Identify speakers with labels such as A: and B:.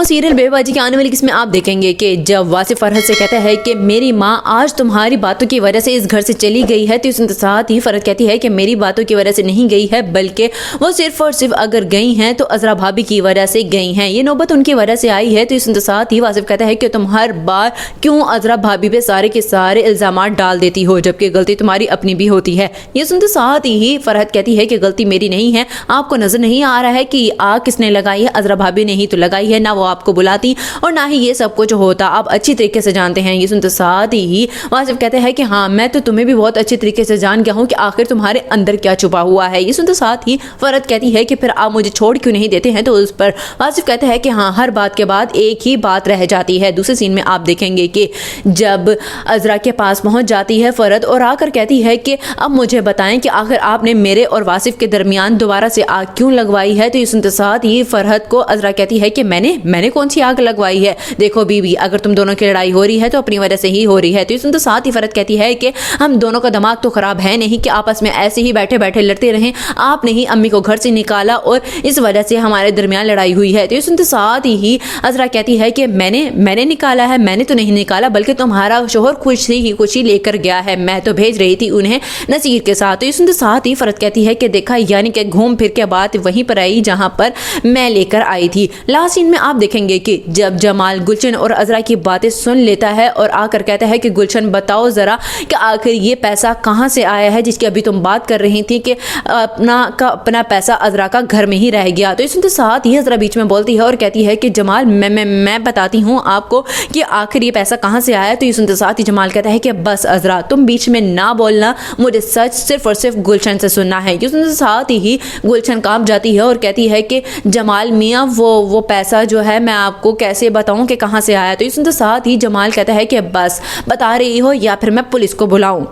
A: Serial बेवजह की आने वाली किस्में आप देखेंगे कि जब वासिफ फरहत से कहता है कि मेरी माँ आज तुम्हारी बातों की वजह से इस घर से चली गई है, तो इसके साथ ही फरहत कहती है कि मेरी बातों की वजह से नहीं गई है, बल्कि वो सिर्फ और सिर्फ अगर गई हैं तो अजरा भाभी की वजह से गई हैं, ये नौबत उनकी वजह से आई है। तो इसके साथ ही वासिफ कहता है कि तुम हर बार क्यों अजरा भाभी पे सारे के सारे इल्जाम डाल देती हो, जबकि गलती तुम्हारी अपनी भी होती है। ये सुनते साथ ही फरहत कहती है कि गलती मेरी नहीं है, आपको नजर नहीं आ रहा है कि आग किसने लगाई है? अजरा भाभी ने ही तो लगाई है, ना वो आपको बुलाती और ना ही ये सब कुछ होता, आप अच्छी तरीके से जानते हैं। ये सुनते साथ ही वासिफ कहते हैं कि हाँ, मैं तो तुम्हें भी बहुत अच्छी तरीके से जान गया हूँ कि आखिर तुम्हारे अंदर क्या छुपा हुआ है। ये सुनते साथ ही फरहत कहती है कि फिर आप मुझे छोड़ क्यों नहीं देते हैं? तो उस पर वासिफ कहते हैं कि हाँ, हर बात के बाद एक ही बात रह जाती है। दूसरे सीन में आप देखेंगे कि जब अजरा के पास पहुंच जाती है फरहत और आकर कहती है कि अब मुझे बताएं कि आखिर आपने मेरे और वासिफ के दरमियान दोबारा से आग क्यों लगवाई है? तो ये सुनते साथ ही फरहत को अजरा कहती है कि मैंने कौन सी आग लगवाई है? देखो बीबी, अगर तुम दोनों की लड़ाई हो रही है तो अपनी वजह से ही हो रही है। तो ये सुनते साथ ही फरहत कहती है कि हम दोनों का दिमाग तो खराब है नहीं कि आपस में ऐसे ही बैठे बैठे लड़ते रहें, आपने ही अम्मी को घर से निकाला और इस वजह से हमारे दरमियान लड़ाई हुई है। तो ये सुनते साथ ही अजरा कहती है कि मैंने निकाला है? मैंने तो नहीं निकाला, बल्कि तुम्हारा शोहर खुशी लेकर गया है, मैं तो भेज रही थी उन्हें नसीर के साथ। तो ये सुनते साथ ही फरहत कहती है कि देखा, यानी कि घूम फिर के बात वहीं पर आई जहां पर मैं लेकर आई थी। लास्ट सीन में आप देखेंगे कि जब जमाल गुलशन और अजरा की बातें सुन लेता है और आकर कहता है कि गुलशन बताओ जरा कि आखिर ये पैसा कहां से आया है जिसकी अभी तुम बात कर रही थी कि अपना पैसा अजरा का घर में ही रह गया। तो इसके साथ ही अजरा बीच में बोलती है और कहती है कि जमाल मैं बताती हूँ आपको कि आखिर ये पैसा कहां से आया। तो ये सुनते साथ ही जमाल कहता है कि बस अजरा, तुम बीच में ना बोलना, मुझे सच सिर्फ और सिर्फ गुलशन से सुनना है। ये सुनते साथ ही गुलशन कांप जाती है और कहती है कि जमाल मियाँ, वो पैसा जो है मैं आपको कैसे बताऊं कि कहां से आया? तो ये सुनते साथ ही जमाल कहता है कि बस बता रही हो या फिर मैं पुलिस को बुलाऊं?